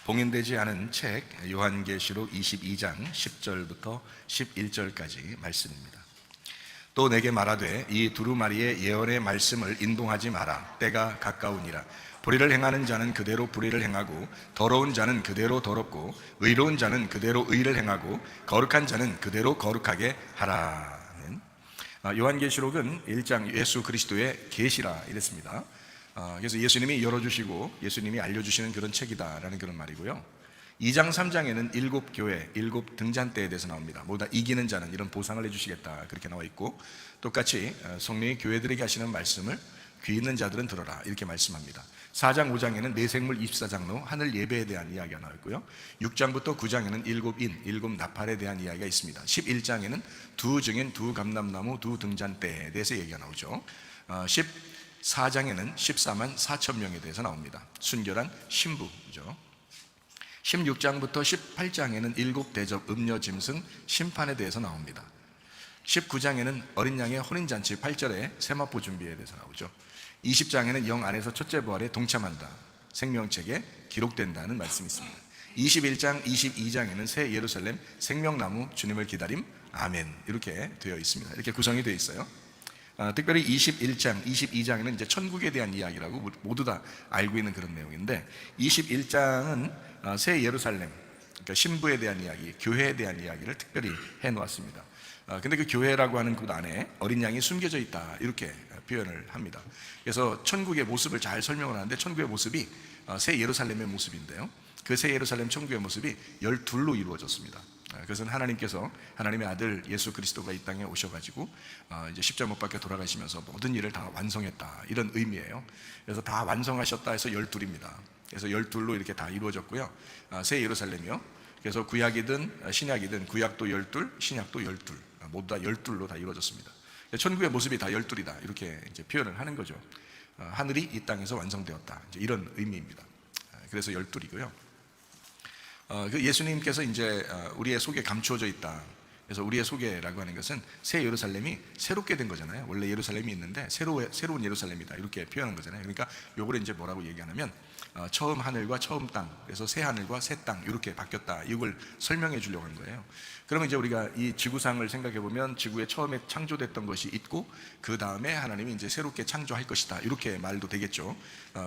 봉인되지 않은 책 요한계시록 22장 10절부터 11절까지 말씀입니다. 또 내게 말하되 이 두루마리의 예언의 말씀을 인동하지 마라. 때가 가까우니라. 불의를 행하는 자는 그대로 불의를 행하고 더러운 자는 그대로 더럽고 의로운 자는 그대로 의를 행하고 거룩한 자는 그대로 거룩하게 하라. 요한계시록은 1장 예수 그리스도의 계시라 이랬습니다. 그래서 예수님이 열어주시고 예수님이 알려주시는 그런 책이다라는 그런 말이고요. 2장 3장에는 7교회, 7 등잔대에 대해서 나옵니다. 모두 다 이기는 자는 이런 보상을 해주시겠다 그렇게 나와 있고, 똑같이 성령이 교회들에게 하시는 말씀을 귀 있는 자들은 들어라 이렇게 말씀합니다. 4장 5장에는 내생물 24장로 하늘 예배에 대한 이야기가 나와 있고요. 6장부터 9장에는 7인, 7 나팔에 대한 이야기가 있습니다. 11장에는 두 증인, 두 감람나무, 두 등잔대에 대해서 얘기가 나오죠. 14장에는 14만 4천 명에 대해서 나옵니다. 순결한 신부죠. 16장부터 18장에는 7 대접 음녀 짐승 심판에 대해서 나옵니다. 19장에는 어린 양의 혼인잔치 8절에 세마포 준비에 대해서 나오죠. 20장에는 영 안에서 첫째 부활에 동참한다, 생명책에 기록된다는 말씀이 있습니다. 21장, 22장에는 새 예루살렘, 생명나무, 주님을 기다림, 아멘 이렇게 되어 있습니다. 이렇게 구성이 되어 있어요. 특별히 21장, 22장에는 이제 천국에 대한 이야기라고 모두 다 알고 있는 그런 내용인데, 21장은 새 예루살렘, 그러니까 신부에 대한 이야기, 교회에 대한 이야기를 특별히 해놓았습니다. 근데 그 교회라고 하는 곳 안에 어린 양이 숨겨져 있다 이렇게 표현을 합니다. 그래서 천국의 모습을 잘 설명을 하는데, 천국의 모습이 새 예루살렘의 모습인데요, 그 새 예루살렘 천국의 모습이 12로 이루어졌습니다. 그것은 하나님께서 하나님의 아들 예수 그리스도가 이 땅에 오셔가지고 이제 십자가 못 박혀 돌아가시면서 모든 일을 다 완성했다 이런 의미예요. 그래서 다 완성하셨다 해서 12입니다. 그래서 12로 이렇게 다 이루어졌고요. 새 예루살렘이요. 그래서 구약이든 신약이든 구약도 12, 신약도 12, 모두 다 12로 다 이루어졌습니다. 천국의 모습이 다 12이다 이렇게 이제 표현을 하는 거죠. 하늘이 이 땅에서 완성되었다 이제 이런 의미입니다. 그래서 12이고요. 예수님께서 이제 우리의 속에 감추어져 있다. 그래서 우리의 속에라고 하는 것은 새 예루살렘이 새롭게 된 거잖아요. 원래 예루살렘이 있는데 새로운 예루살렘이다 이렇게 표현한 거잖아요. 그러니까 요거를 이제 뭐라고 얘기하냐면 처음 하늘과 처음 땅, 그래서 새 하늘과 새 땅 이렇게 바뀌었다, 이걸 설명해 주려고 한 거예요. 그러면 이제 우리가 이 지구상을 생각해 보면 지구에 처음에 창조됐던 것이 있고, 그 다음에 하나님이 이제 새롭게 창조할 것이다 이렇게 말도 되겠죠.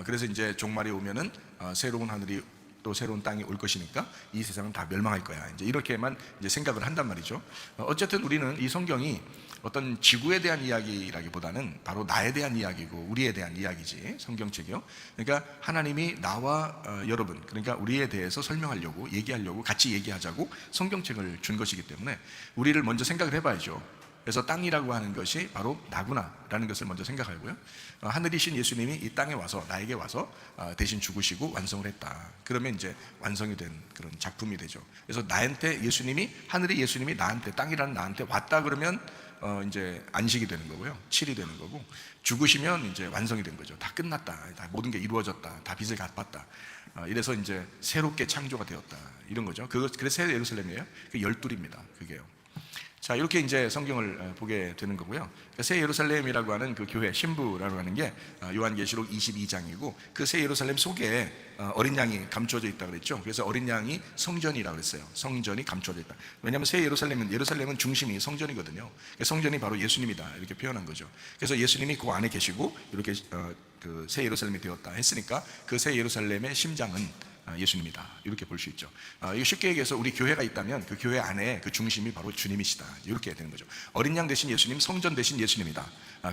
그래서 이제 종말이 오면은 새로운 하늘이 또 새로운 땅이 올 것이니까 이 세상은 다 멸망할 거야 이제 이렇게만 이제 생각을 한단 말이죠. 어쨌든 우리는 이 성경이 어떤 지구에 대한 이야기라기보다는 바로 나에 대한 이야기고 우리에 대한 이야기지, 성경책이요. 그러니까 하나님이 나와 여러분, 그러니까 우리에 대해서 설명하려고, 얘기하려고, 같이 얘기하자고 성경책을 준 것이기 때문에 우리를 먼저 생각을 해봐야죠. 그래서 땅이라고 하는 것이 바로 나구나라는 것을 먼저 생각하고요. 하늘이신 예수님이 이 땅에 와서, 나에게 와서 대신 죽으시고 완성을 했다. 그러면 이제 완성이 된 그런 작품이 되죠. 그래서 나한테 예수님이, 하늘의 예수님이 나한테, 땅이라는 나한테 왔다 그러면 이제 안식이 되는 거고요, 7이 되는 거고, 죽으시면 이제 완성이 된 거죠. 다 끝났다, 다 모든 게 이루어졌다, 다 빚을 갚았다. 이래서 이제 새롭게 창조가 되었다 이런 거죠. 그래서 새 예루살렘이에요. 그 12입니다. 그게요. 자, 이렇게 이제 성경을 보게 되는 거고요. 새 예루살렘이라고 하는 그 교회, 신부라고 하는 게 요한계시록 22장이고, 그 새 예루살렘 속에 어린 양이 감춰져 있다 그랬죠. 그래서 어린 양이 성전이라고 그랬어요. 성전이 감춰져 있다. 왜냐하면 새 예루살렘은 중심이 성전이거든요. 성전이 바로 예수님이다 이렇게 표현한 거죠. 그래서 예수님이 그 안에 계시고 이렇게 그 새 예루살렘이 되었다 했으니까 그 새 예루살렘의 심장은 예수님이다 이렇게 볼 수 있죠. 이거 쉽게 얘기해서 우리 교회가 있다면 그 교회 안에 그 중심이 바로 주님이시다 이렇게 되는 거죠. 어린 양 대신 예수님, 성전 대신 예수님이다.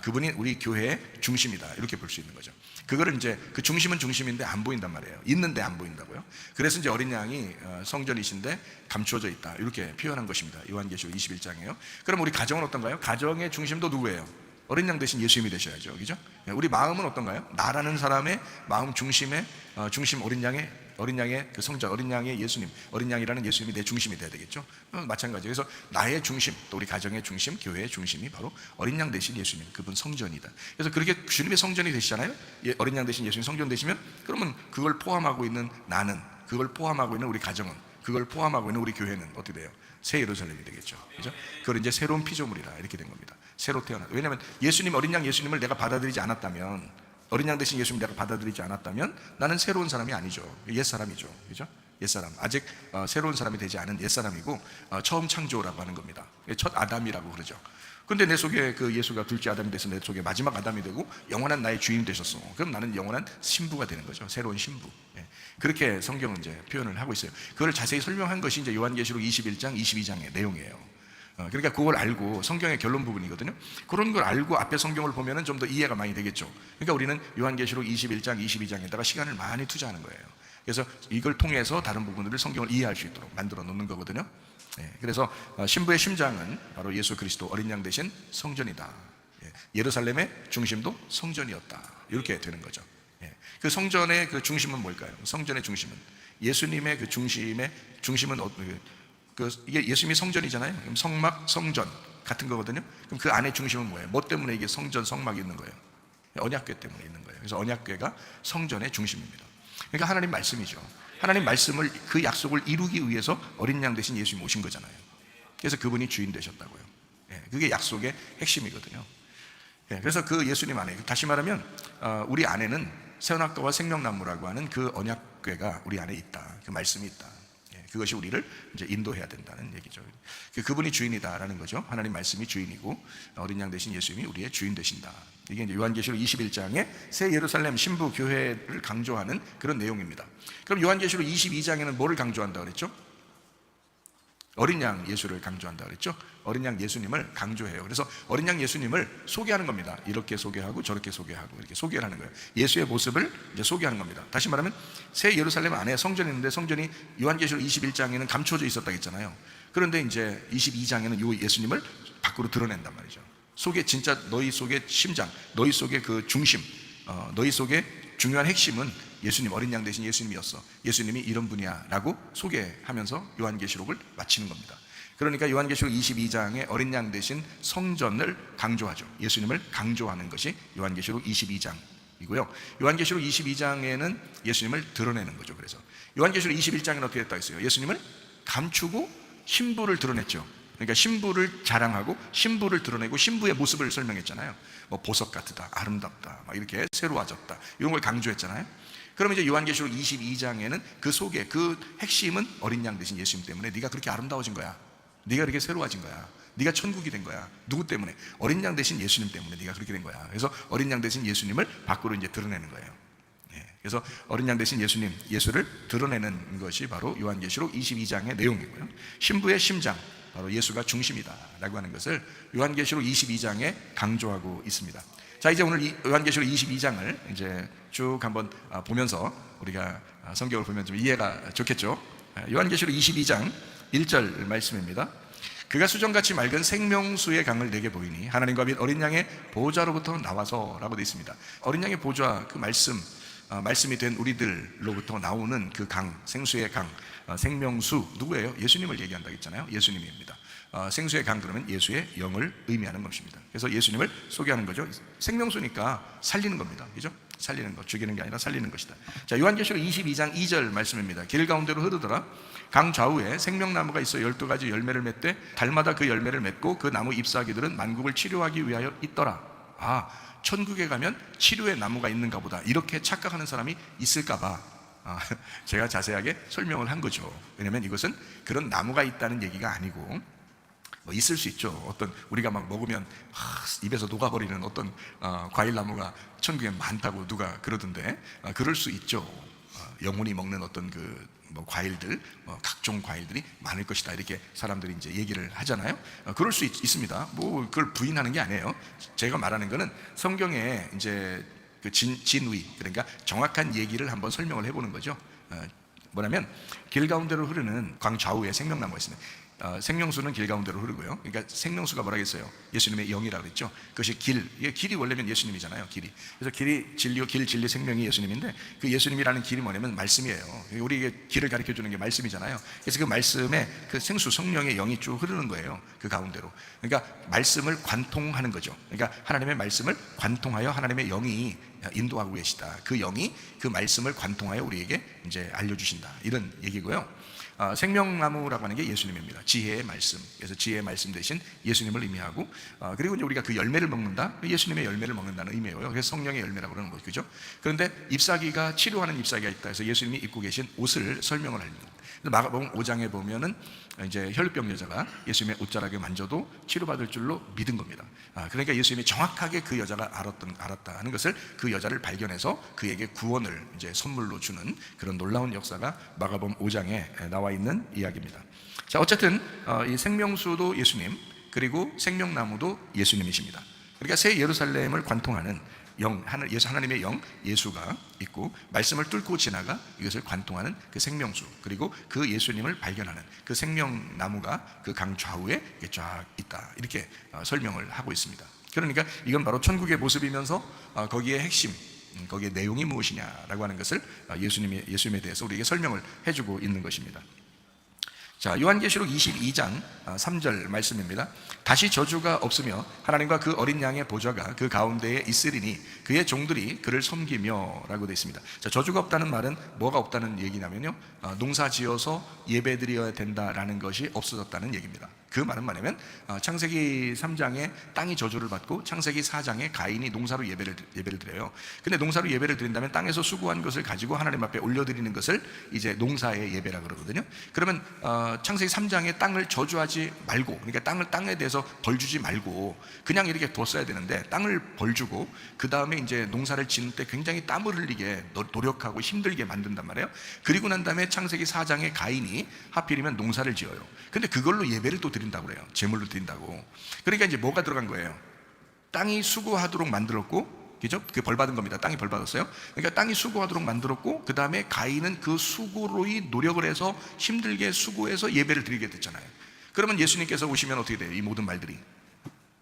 그분이 우리 교회의 중심이다 이렇게 볼 수 있는 거죠. 그거를 이제 그 중심은 중심인데 안 보인단 말이에요. 있는데 안 보인다고요. 그래서 이제 어린 양이 성전이신데 감추어져 있다 이렇게 표현한 것입니다. 요한계시록 21장이에요. 그럼 우리 가정은 어떤가요? 가정의 중심도 누구예요? 어린 양 대신 예수님이 되셔야죠. 그죠? 우리 마음은 어떤가요? 나라는 사람의 마음 중심의 중심 어린 양의 그 성전, 어린 양의 예수님, 어린 양이라는 예수님이 내 중심이 돼야 되겠죠. 마찬가지. 그래서 나의 중심, 또 우리 가정의 중심, 교회의 중심이 바로 어린 양 대신 예수님, 그분 성전이다. 그래서 그렇게 주님의 성전이 되시잖아요. 어린 양 대신 예수님 성전 되시면, 그러면 그걸 포함하고 있는 나는, 그걸 포함하고 있는 우리 가정은, 그걸 포함하고 있는 우리 교회는 어떻게 돼요? 새 예루살렘이 되겠죠. 그죠? 그걸 이제 새로운 피조물이다 이렇게 된 겁니다. 새로 태어나. 왜냐하면 예수님, 어린 양 예수님을 내가 받아들이지 않았다면, 어린 양 대신 예수님 내가 받아들이지 않았다면 나는 새로운 사람이 아니죠. 옛 사람이죠. 그죠? 옛사람, 아직 새로운 사람이 되지 않은 옛사람이고 처음 창조라고 하는 겁니다. 첫 아담이라고 그러죠. 근데 내 속에 그 예수가 둘째 아담이 돼서 내 속에 마지막 아담이 되고 영원한 나의 주인이 되셨어. 그럼 나는 영원한 신부가 되는 거죠. 새로운 신부. 그렇게 성경은 이제 표현을 하고 있어요. 그걸 자세히 설명한 것이 이제 요한계시록 21장, 22장의 내용이에요. 그러니까 그걸 알고 성경의 결론 부분이거든요. 그런 걸 알고 앞에 성경을 보면은 좀 더 이해가 많이 되겠죠. 그러니까 우리는 요한계시록 21장, 22장에다가 시간을 많이 투자하는 거예요. 그래서 이걸 통해서 다른 부분들을 성경을 이해할 수 있도록 만들어 놓는 거거든요. 그래서 신부의 심장은 바로 예수 그리스도 어린 양 대신 성전이다. 예루살렘의 중심도 성전이었다. 이렇게 되는 거죠. 그 성전의 그 중심은 뭘까요? 성전의 중심은 예수님의 그 중심은 이게 예수님이 성전이잖아요. 그럼 성막, 성전 같은 거거든요. 그럼 그 안에 중심은 뭐예요? 뭐 때문에 이게 성전, 성막이 있는 거예요? 언약궤 때문에 있는 거예요. 그래서 언약궤가 성전의 중심입니다. 그러니까 하나님 말씀이죠. 하나님 말씀을, 그 약속을 이루기 위해서 어린 양 대신 예수님이 오신 거잖아요. 그래서 그분이 주인 되셨다고요. 그게 약속의 핵심이거든요. 그래서 그 예수님 안에, 다시 말하면 우리 안에는 새언약궤와 생명나무라고 하는 그 언약궤가 우리 안에 있다. 그 말씀이 있다. 그것이 우리를 이제 인도해야 된다는 얘기죠. 그분이 주인이다라는 거죠. 하나님 말씀이 주인이고 어린 양 대신 예수님이 우리의 주인 되신다. 이게 이제 요한계시록 21장의 새 예루살렘 신부 교회를 강조하는 그런 내용입니다. 그럼 요한계시록 22장에는 뭐를 강조한다 그랬죠? 어린 양 예수를 강조한다 그랬죠? 어린 양 예수님을 강조해요. 그래서 어린 양 예수님을 소개하는 겁니다. 이렇게 소개하고 저렇게 소개하고 이렇게 소개를 하는 거예요. 예수의 모습을 이제 소개하는 겁니다. 다시 말하면 새 예루살렘 안에 성전이 있는데 성전이 요한계시록 21장에는 감춰져 있었다고 했잖아요. 그런데 이제 22장에는 이 예수님을 밖으로 드러낸단 말이죠. 속에 진짜 너희 속의 심장, 너희 속의 그 중심, 너희 속의 중요한 핵심은 예수님, 어린 양 대신 예수님이었어. 예수님이 이런 분이야 라고 소개하면서 요한계시록을 마치는 겁니다. 그러니까 요한계시록 22장에 어린 양 대신 성전을 강조하죠. 예수님을 강조하는 것이 요한계시록 22장이고요. 요한계시록 22장에는 예수님을 드러내는 거죠. 그래서 요한계시록 21장에는 어떻게 했다고 했어요? 예수님을 감추고 신부를 드러냈죠. 그러니까 신부를 자랑하고 신부를 드러내고 신부의 모습을 설명했잖아요. 뭐 보석 같다, 아름답다, 막 이렇게 새로워졌다, 이런 걸 강조했잖아요. 그럼 이제 요한계시록 22장에는 그 속에 그 핵심은 어린 양 대신 예수님 때문에 네가 그렇게 아름다워진 거야. 네가 그렇게 새로워진 거야. 네가 천국이 된 거야. 누구 때문에? 어린 양 대신 예수님 때문에 네가 그렇게 된 거야. 그래서 어린 양 대신 예수님을 밖으로 이제 드러내는 거예요. 그래서 어린 양 대신 예수님, 예수를 드러내는 것이 바로 요한계시록 22장의 내용이고요. 신부의 심장, 바로 예수가 중심이다 라고 하는 것을 요한계시록 22장에 강조하고 있습니다. 자, 이제 오늘 요한계시록 22장을 이제 쭉 한번 보면서 우리가 성경을 보면 좀 이해가 좋겠죠. 요한계시록 22장 1절 말씀입니다. 그가 수정같이 맑은 생명수의 강을 내게 보이니 하나님과 및 어린 양의 보좌로부터 나와서 라고 되어 있습니다. 어린 양의 보좌, 그 말씀이 된 우리들로부터 나오는 그 강, 생수의 강, 생명수 누구예요? 예수님을 얘기한다고 했잖아요. 예수님입니다. 생수의 강 그러면 예수의 영을 의미하는 것입니다. 그래서 예수님을 소개하는 거죠. 생명수니까 살리는 겁니다. 그죠? 살리는 것, 죽이는 게 아니라 살리는 것이다. 자, 요한계시록 22장 2절 말씀입니다. 길 가운데로 흐르더라. 강 좌우에 생명나무가 있어 12가지 열매를 맺되 달마다 그 열매를 맺고 그 나무 잎사귀들은 만국을 치료하기 위하여 있더라. 천국에 가면 치료의 나무가 있는가 보다, 이렇게 착각하는 사람이 있을까 봐 제가 자세하게 설명을 한 거죠. 왜냐하면 이것은 그런 나무가 있다는 얘기가 아니고, 있을 수 있죠. 어떤 우리가 막 먹으면 입에서 녹아버리는 어떤 과일나무가 천국에 많다고 누가 그러던데, 그럴 수 있죠. 영혼이 먹는 어떤 과일들, 각종 과일들이 많을 것이다, 이렇게 사람들이 이제 얘기를 하잖아요. 그럴 수 있습니다. 그걸 부인하는 게 아니에요. 제가 말하는 거는 성경에 이제 그 진위, 그러니까 정확한 얘기를 한번 설명을 해보는 거죠. 뭐냐면 길 가운데로 흐르는 강 좌우에 생명나무가 있습니다. 생명수는 길 가운데로 흐르고요. 그러니까 생명수가 뭐라겠어요? 예수님의 영이라고 그랬죠. 그것이 길이 원래는 예수님이잖아요. 길이. 그래서 길이 진리요, 길 진리 생명이 예수님인데, 그 예수님이라는 길이 뭐냐면 말씀이에요. 우리에게 길을 가르쳐 주는 게 말씀이잖아요. 그래서 그 말씀에 그 생수 성령의 영이 쭉 흐르는 거예요. 그 가운데로. 그러니까 말씀을 관통하는 거죠. 그러니까 하나님의 말씀을 관통하여 하나님의 영이 인도하고 계시다. 그 영이 그 말씀을 관통하여 우리에게 이제 알려주신다, 이런 얘기고요. 생명나무라고 하는 게 예수님입니다. 지혜의 말씀. 그래서 지혜의 말씀 대신 예수님을 의미하고, 그리고 이제 우리가 그 열매를 먹는다, 예수님의 열매를 먹는다는 의미예요. 그래서 성령의 열매라고 그러는 거죠. 그죠? 그런데 잎사귀가 치료하는 잎사귀가 있다 해서 예수님이 입고 계신 옷을 설명을 합니다. 마가복음 5장에 보면은 이제 혈루병 여자가 예수님의 옷자락을 만져도 치료받을 줄로 믿은 겁니다. 그러니까 예수님이 정확하게 그 여자가 알았다 하는 것을, 그 여자를 발견해서 그에게 구원을 이제 선물로 주는 그런 놀라운 역사가 마가복음 5장에 나와 있는 이야기입니다. 자, 어쨌든 이 생명수도 예수님, 그리고 생명나무도 예수님이십니다. 그러니까 새 예루살렘을 관통하는 하나님의 영 예수가 있고, 말씀을 뚫고 지나가 이것을 관통하는 그 생명수, 그리고 그 예수님을 발견하는 그 생명나무가 그 강 좌우에 쫙 있다, 이렇게 설명을 하고 있습니다. 그러니까 이건 바로 천국의 모습이면서 거기에 핵심, 거기에 내용이 무엇이냐라고 하는 것을 예수님에 대해서 우리에게 설명을 해주고 있는 것입니다. 자, 요한계시록 22장 3절 말씀입니다. 다시 저주가 없으며 하나님과 그 어린 양의 보좌가 그 가운데에 있으리니 그의 종들이 그를 섬기며 라고 되어 있습니다. 자, 저주가 없다는 말은 뭐가 없다는 얘기냐면요, 농사 지어서 예배 드려야 된다라는 것이 없어졌다는 얘기입니다. 그 말은 뭐냐면 창세기 3장에 땅이 저주를 받고 창세기 4장에 가인이 농사로 예배를 드려요. 근데 농사로 예배를 드린다면 땅에서 수고한 것을 가지고 하나님 앞에 올려드리는 것을 이제 농사의 예배라 그러거든요. 그러면 창세기 3장에 땅을 저주하지 말고, 그러니까 땅에 대해서 벌 주지 말고 그냥 이렇게 뒀어야 되는데, 땅을 벌 주고 그 다음에 이제 농사를 짓는 때 굉장히 땀을 흘리게 노력하고 힘들게 만든단 말이에요. 그리고 난 다음에 창세기 4장에 가인이 하필이면 농사를 지어요. 근데 그걸로 예배를 또 드린다고 그래요. 제물로 드린다고. 그러니까 이제 뭐가 들어간 거예요? 땅이 수고하도록 만들었고, 그죠? 그 벌 받은 겁니다. 땅이 벌 받았어요. 그러니까 땅이 수고하도록 만들었고, 그 다음에 가인은 그 수고로이 노력을 해서 힘들게 수고해서 예배를 드리게 됐잖아요. 그러면 예수님께서 오시면 어떻게 돼요? 이 모든 말들이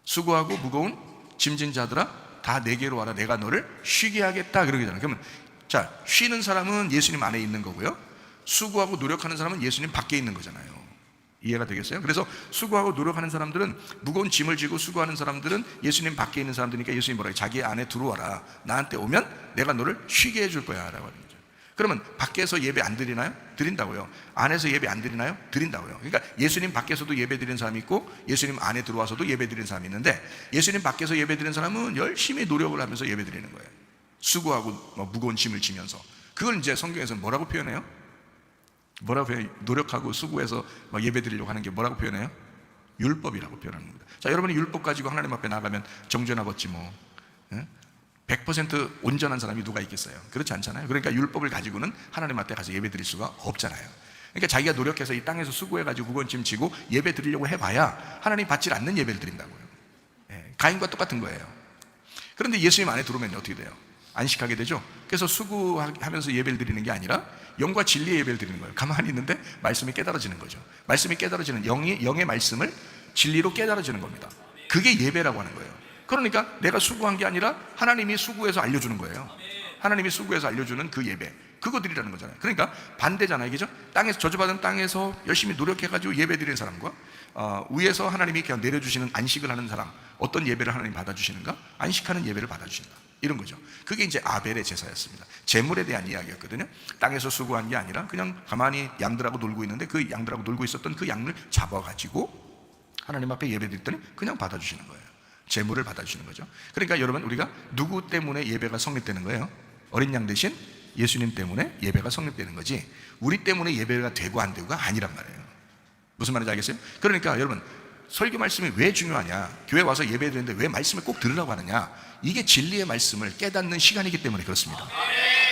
수고하고 무거운 짐진 자들아 다 내게로 와라, 내가 너를 쉬게 하겠다, 그러잖아요. 그러면 자, 쉬는 사람은 예수님 안에 있는 거고요, 수고하고 노력하는 사람은 예수님 밖에 있는 거잖아요. 이해가 되겠어요? 그래서 수고하고 노력하는 사람들은, 무거운 짐을 지고 수고하는 사람들은 예수님 밖에 있는 사람들이니까 예수님이 뭐라고 해요? 자기 안에 들어와라, 나한테 오면 내가 너를 쉬게 해줄 거야 라고 하는 거죠. 그러면 밖에서 예배 안 드리나요? 드린다고요. 안에서 예배 안 드리나요? 드린다고요. 그러니까 예수님 밖에서도 예배 드리는 사람이 있고 예수님 안에 들어와서도 예배 드리는 사람이 있는데, 예수님 밖에서 예배 드리는 사람은 열심히 노력을 하면서 예배 드리는 거예요. 수고하고 무거운 짐을 지면서. 그걸 이제 성경에서 뭐라고 표현해요? 뭐라고 표현해요? 노력하고 수고해서 예배 드리려고 하는 게 뭐라고 표현해요? 율법이라고 표현하는 겁니다. 자, 여러분이 율법 가지고 하나님 앞에 나가면 정죄나 벗지 뭐 100% 온전한 사람이 누가 있겠어요? 그렇지 않잖아요. 그러니까 율법을 가지고는 하나님 앞에 가서 예배 드릴 수가 없잖아요. 그러니까 자기가 노력해서 이 땅에서 수고해가지고 무거운 짐 지고 예배 드리려고 해봐야 하나님 받지 않는 예배를 드린다고요. 가인과 똑같은 거예요. 그런데 예수님 안에 들어오면 어떻게 돼요? 안식하게 되죠. 그래서 수고하면서 예배를 드리는 게 아니라 영과 진리의 예배를 드리는 거예요. 가만히 있는데 말씀이 깨달아지는 거죠. 말씀이 깨달아지는, 영의 말씀을 진리로 깨달아지는 겁니다. 그게 예배라고 하는 거예요. 그러니까 내가 수고한 게 아니라 하나님이 수고해서 알려주는 거예요. 하나님이 수고해서 알려주는 그 예배, 그거 드리라는 거잖아요. 그러니까 반대잖아요, 그죠? 땅에서, 저주받은 땅에서 열심히 노력해가지고 예배 드리는 사람과 위에서 하나님이 그냥 내려주시는 안식을 하는 사람, 어떤 예배를 하나님 받아주시는가? 안식하는 예배를 받아주신다, 이런 거죠. 그게 이제 아벨의 제사였습니다. 제물에 대한 이야기였거든요. 땅에서 수고한 게 아니라 그냥 가만히 양들하고 놀고 있는데 그 양들하고 놀고 있었던 그 양을 잡아가지고 하나님 앞에 예배 드렸더니 그냥 받아주시는 거예요. 제물을 받아주시는 거죠. 그러니까 여러분, 우리가 누구 때문에 예배가 성립되는 거예요? 어린 양 대신 예수님 때문에 예배가 성립되는 거지, 우리 때문에 예배가 되고 안 되고가 아니란 말이에요. 무슨 말인지 알겠어요? 그러니까 여러분, 설교 말씀이 왜 중요하냐? 교회 와서 예배 드리는데 왜 말씀을 꼭 들으라고 하느냐? 이게 진리의 말씀을 깨닫는 시간이기 때문에 그렇습니다.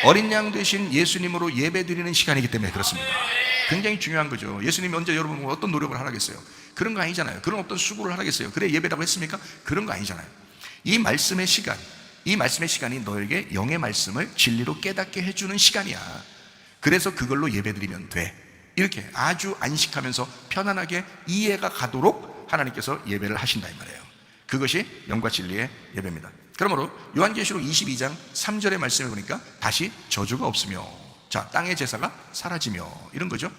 어린 양 되신 예수님으로 예배 드리는 시간이기 때문에 그렇습니다. 굉장히 중요한 거죠. 예수님이 언제 여러분 어떤 노력을 하라겠어요? 그런 거 아니잖아요. 그런 어떤 수고를 하라겠어요? 그래 예배라고 했습니까? 그런 거 아니잖아요. 이 말씀의 시간이 너에게 영의 말씀을 진리로 깨닫게 해주는 시간이야. 그래서 그걸로 예배드리면 돼. 이렇게 아주 안식하면서 편안하게 이해가 가도록 하나님께서 예배를 하신다 이 말이에요. 그것이 영과 진리의 예배입니다. 그러므로 요한계시록 22장 3절의 말씀을 보니까 다시 저주가 없으며, 자, 땅의 제사가 사라지며, 이런 거죠.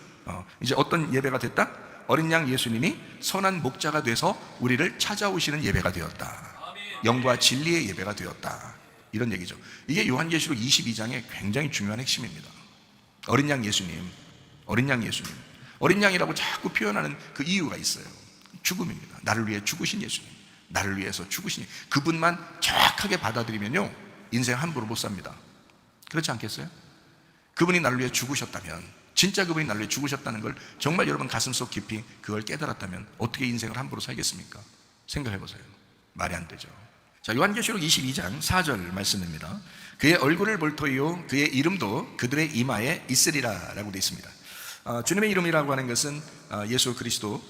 이제 어떤 예배가 됐다? 어린 양 예수님이 선한 목자가 돼서 우리를 찾아오시는 예배가 되었다. 영과 진리의 예배가 되었다, 이런 얘기죠. 이게 요한계시록 22장의 굉장히 중요한 핵심입니다. 어린 양 예수님, 어린 양이라고 자꾸 표현하는 그 이유가 있어요. 죽음입니다. 나를 위해 죽으신 예수님, 나를 위해서 죽으신, 그분만 정확하게 받아들이면요 인생 함부로 못 삽니다. 그렇지 않겠어요? 그분이 나를 위해 죽으셨다면 진짜 그분이 나를 위해 죽으셨다는 걸 정말 여러분 가슴속 깊이 그걸 깨달았다면 어떻게 인생을 함부로 살겠습니까? 생각해 보세요. 말이 안 되죠. 자, 요한계시록 22장 4절 말씀입니다. 그의 얼굴을 볼 터이요 그의 이름도 그들의 이마에 있으리라 라고 되어 있습니다. 주님의 이름이라고 하는 것은 예수 그리스도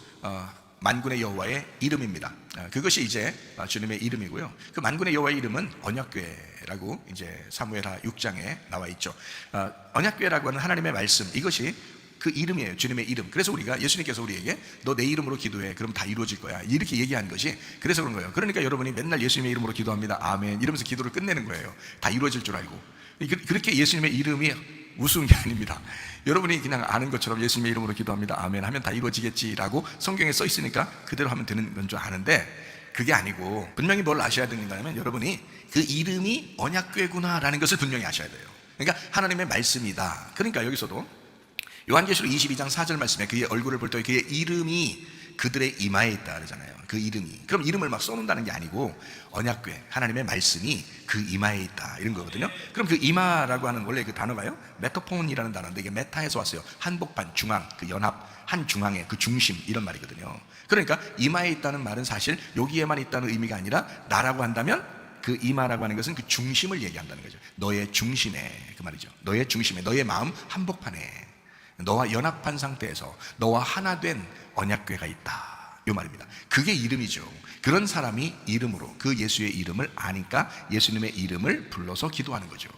만군의 여호와의 이름입니다. 그것이 이제 주님의 이름이고요. 그 만군의 여호와의 이름은 언약궤라고 이제 사무엘하 6장에 나와 있죠. 언약궤라고 하는 하나님의 말씀, 이것이 그 이름이에요. 주님의 이름. 그래서 우리가 예수님께서 우리에게 너 내 이름으로 기도해. 그럼 다 이루어질 거야. 이렇게 얘기한 것이 그래서 그런 거예요. 그러니까 여러분이 맨날 예수님의 이름으로 기도합니다. 아멘. 이러면서 기도를 끝내는 거예요. 다 이루어질 줄 알고. 그렇게 예수님의 이름이 우스운 게 아닙니다. 여러분이 그냥 아는 것처럼 예수님의 이름으로 기도합니다. 아멘 하면 다 이루어지겠지라고 성경에 써 있으니까 그대로 하면 되는 건 줄 아는데 그게 아니고 분명히 뭘 아셔야 되는가 하면 여러분이 그 이름이 언약궤구나라는 것을 분명히 아셔야 돼요. 그러니까 하나님의 말씀이다. 그러니까 여기서도 요한계시록 22장 4절 말씀에 그의 얼굴을 볼 때 그의 이름이 그들의 이마에 있다 그러잖아요. 그 이름이. 그럼 이름을 막 써놓는다는 게 아니고 언약궤, 하나님의 말씀이 그 이마에 있다 이런 거거든요. 그럼 그 이마라고 하는 원래 그 단어가요 메토폰이라는 단어인데 이게 메타에서 왔어요. 한복판, 중앙, 그 연합, 한 중앙의 그 중심 이런 말이거든요. 그러니까 이마에 있다는 말은 사실 여기에만 있다는 의미가 아니라 나라고 한다면 그 이마라고 하는 것은 그 중심을 얘기한다는 거죠. 너의 중심에, 그 말이죠. 너의 중심에, 너의 마음 한복판에 너와 연합한 상태에서 너와 하나 된 언약궤가 있다 이 말입니다. 그게 이름이죠. 그런 사람이 이름으로 그 예수의 이름을 아니까 예수님의 이름을 불러서 기도하는 거죠.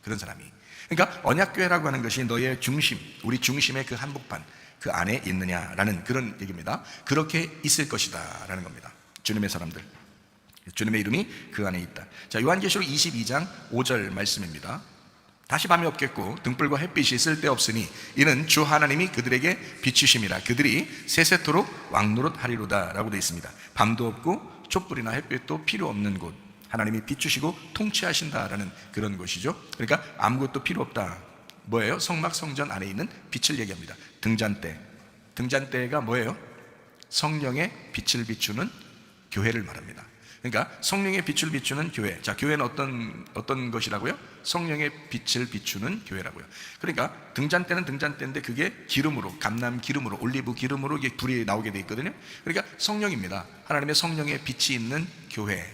그런 사람이. 그러니까 언약궤라고 하는 것이 너의 중심, 우리 중심의 그 한복판 그 안에 있느냐라는 그런 얘기입니다. 그렇게 있을 것이다 라는 겁니다. 주님의 사람들, 주님의 이름이 그 안에 있다. 자, 요한계시록 22장 5절 말씀입니다. 다시 밤이 없겠고 등불과 햇빛이 쓸데없으니 이는 주 하나님이 그들에게 비추심이라 그들이 세세토록 왕노릇하리로다 라고 되어 있습니다. 밤도 없고 촛불이나 햇빛도 필요 없는 곳, 하나님이 비추시고 통치하신다라는 그런 것이죠. 그러니까 아무것도 필요 없다. 뭐예요? 성막 성전 안에 있는 빛을 얘기합니다. 등잔대, 등잔대가 뭐예요? 성령의 빛을 비추는 교회를 말합니다. 그러니까 성령의 빛을 비추는 교회. 자, 교회는 어떤 것이라고요? 성령의 빛을 비추는 교회라고요. 그러니까 등잔대는 등잔대인데 그게 기름으로, 감람 기름으로, 올리브 기름으로 이게 불이 나오게 돼 있거든요. 그러니까 성령입니다. 하나님의 성령의 빛이 있는 교회.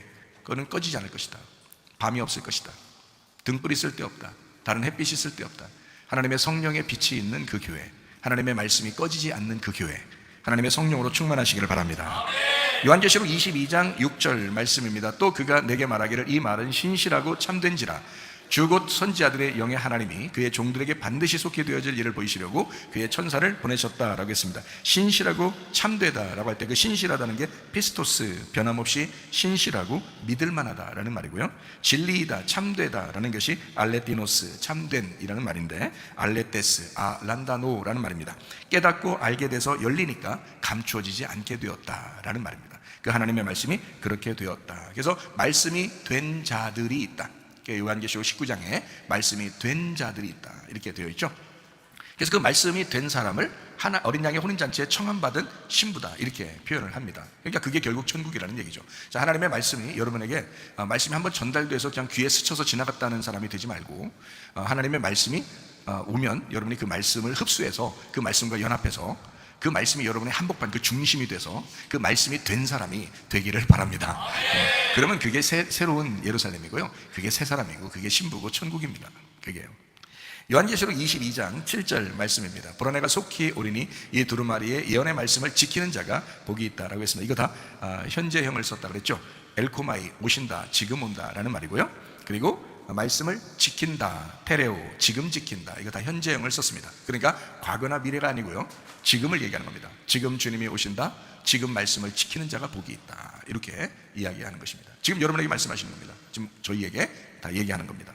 그거는 꺼지지 않을 것이다. 밤이 없을 것이다. 등불이 쓸데없다. 다른 햇빛이 쓸데없다. 하나님의 성령의 빛이 있는 그 교회, 하나님의 말씀이 꺼지지 않는 그 교회, 하나님의 성령으로 충만하시기를 바랍니다. 요한계시록 22장 6절 말씀입니다. 또 그가 내게 말하기를 이 말은 신실하고 참된지라 주 곧 선지자들의 영의 하나님이 그의 종들에게 반드시 속히 되어질 일을 보이시려고 그의 천사를 보내셨다라고 했습니다. 신실하고 참되다라고 할 때 그 신실하다는 게 피스토스, 변함없이 신실하고 믿을만하다라는 말이고요. 진리이다, 참되다라는 것이 알레티노스, 참된이라는 말인데 알레테스, 란다노라는 말입니다. 깨닫고 알게 돼서 열리니까 감추어지지 않게 되었다라는 말입니다. 그 하나님의 말씀이 그렇게 되었다. 그래서 말씀이 된 자들이 있다. 요한계시록 19장에 말씀이 된 자들이 있다 이렇게 되어 있죠. 그래서 그 말씀이 된 사람을 어린 양의 혼인잔치에 청함받은 신부다 이렇게 표현을 합니다. 그러니까 그게 결국 천국이라는 얘기죠. 자, 하나님의 말씀이 여러분에게 말씀이 한번 전달돼서 그냥 귀에 스쳐서 지나갔다는 사람이 되지 말고 하나님의 말씀이 오면 여러분이 그 말씀을 흡수해서 그 말씀과 연합해서 그 말씀이 여러분의 한복판, 그 중심이 돼서 그 말씀이 된 사람이 되기를 바랍니다. 그러면 그게 새로운 예루살렘이고요. 그게 새 사람이고 그게 신부고 천국입니다. 그게요. 요한계시록 22장 7절 말씀입니다. 보라내가 속히 오리니 이 두루마리의 예언의 말씀을 지키는 자가 복이 있다라고 했습니다. 이거 다 현재형을 썼다 그랬죠. 엘코마이, 오신다, 지금 온다라는 말이고요. 그리고 말씀을 지킨다, 테레오, 지금 지킨다. 이거 다 현재형을 썼습니다. 그러니까 과거나 미래가 아니고요, 지금을 얘기하는 겁니다. 지금 주님이 오신다, 지금 말씀을 지키는 자가 복이 있다. 이렇게 이야기하는 것입니다. 지금 여러분에게 말씀하시는 겁니다. 지금 저희에게 다 얘기하는 겁니다.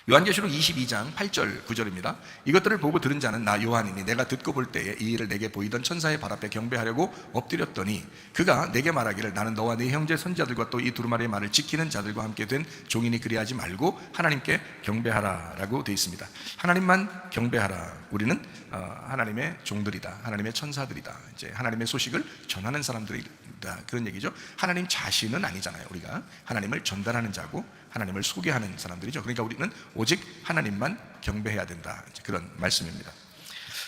요한계시록 22장 8절 9절입니다. 이것들을 보고 들은 자는 나 요한이니 내가 듣고 볼 때에 이 일을 내게 보이던 천사의 발 앞에 경배하려고 엎드렸더니 그가 내게 말하기를 나는 너와 네 형제 선지자들과 또 이 두루마리의 말을 지키는 자들과 함께 된 종이니 그리하지 말고 하나님께 경배하라 라고 되어 있습니다. 하나님만 경배하라. 우리는 하나님의 종들이다, 하나님의 천사들이다, 이제 하나님의 소식을 전하는 사람들이다, 그런 얘기죠. 하나님 자신은 아니잖아요. 우리가 하나님을 전달하는 자고 하나님을 소개하는 사람들이죠. 그러니까 우리는 오직 하나님만 경배해야 된다, 그런 말씀입니다.